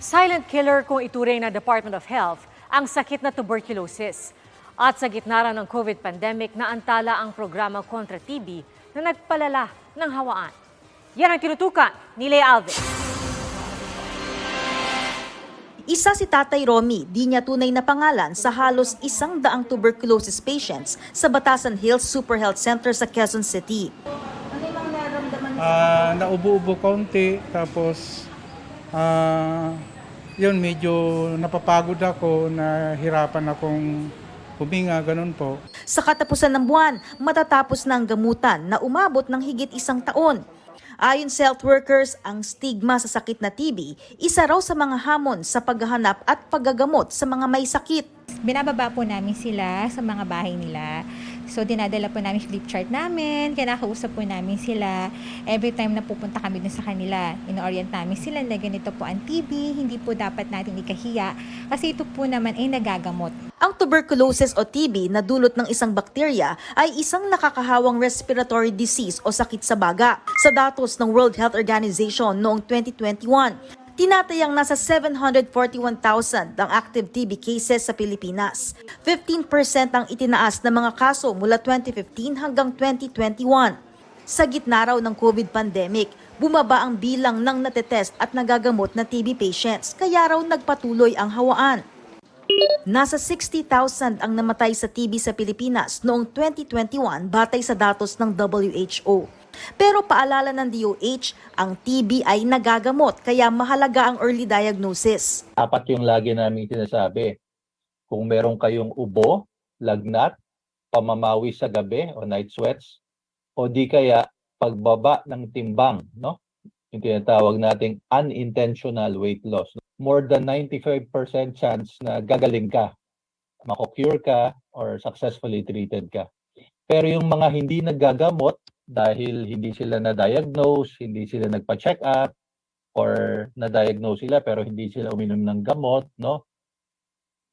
Silent killer kung ituring na Department of Health ang sakit na tuberculosis. At sa gitna raw ng COVID pandemic, naantala ang programa kontra TB na nagpalala ng hawaan. Yan ang tinutukan ni Lea Alves. Isa si Tatay Romy, di niya tunay na pangalan sa halos 100 tuberculosis patients sa Batasan Hills Super Health Center sa Quezon City. Ano yung mga nararamdaman niyo? Naubo-ubo kaunti, tapos yun, medyo napapagod ako, nahirapan akong huminga, ganun po. Sa katapusan ng buwan, matatapos na ang gamutan na umabot ng higit 1 taon. Ayon sa health workers, ang stigma sa sakit na TB, isa raw sa mga hamon sa paghahanap at paggagamot sa mga may sakit. Binababa po namin sila sa mga bahay nila. So, dinadala po namin flip chart namin, kinakausap po namin sila. Every time na pupunta kami dun sa kanila, ino-orient namin sila na ganito po ang TB, hindi po dapat natin ikahiya kasi ito po naman ay nagagamot. Ang tuberculosis o TB na dulot ng isang bakterya ay isang nakakahawang respiratory disease o sakit sa baga. Sa datos ng World Health Organization noong 2021, tinatayang nasa 741,000 ang active TB cases sa Pilipinas. 15% ang itinaas na mga kaso mula 2015 hanggang 2021. Sa gitna raw ng COVID pandemic, bumaba ang bilang ng natetest at nagagamot na TB patients, kaya raw nagpatuloy ang hawaan. Nasa 60,000 ang namatay sa TB sa Pilipinas noong 2021 batay sa datos ng WHO. Pero paalala ng DOH, ang TB ay nagagamot kaya mahalaga ang early diagnosis. Apat yung lagi namin sinasabi. Kung meron kayong ubo, lagnat, pamamawi sa gabi o night sweats, o di kaya pagbaba ng timbang, no? Yung tinatawag nating unintentional weight loss. More than 95% chance na gagaling ka, mako-cure ka, or successfully treated ka. Pero yung mga hindi nagagamot dahil hindi sila na-diagnose, hindi sila nagpa-check up, or na-diagnose sila pero hindi sila uminom ng gamot, no?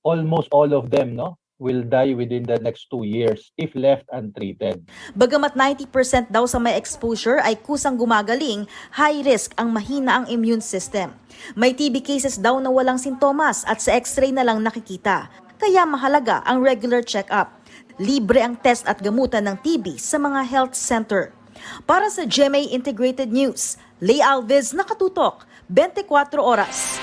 Almost all of them, no, will die within the next 2 years if left untreated. Bagamat 90% daw sa may exposure ay kusang gumagaling, high risk ang mahina ang immune system. May TB cases daw na walang sintomas at sa x-ray na lang nakikita. Kaya mahalaga ang regular check-up. Libre ang test at gamutan ng TB sa mga health center. Para sa GMA Integrated News, Lea Alves, Nakatutok, 24 Oras.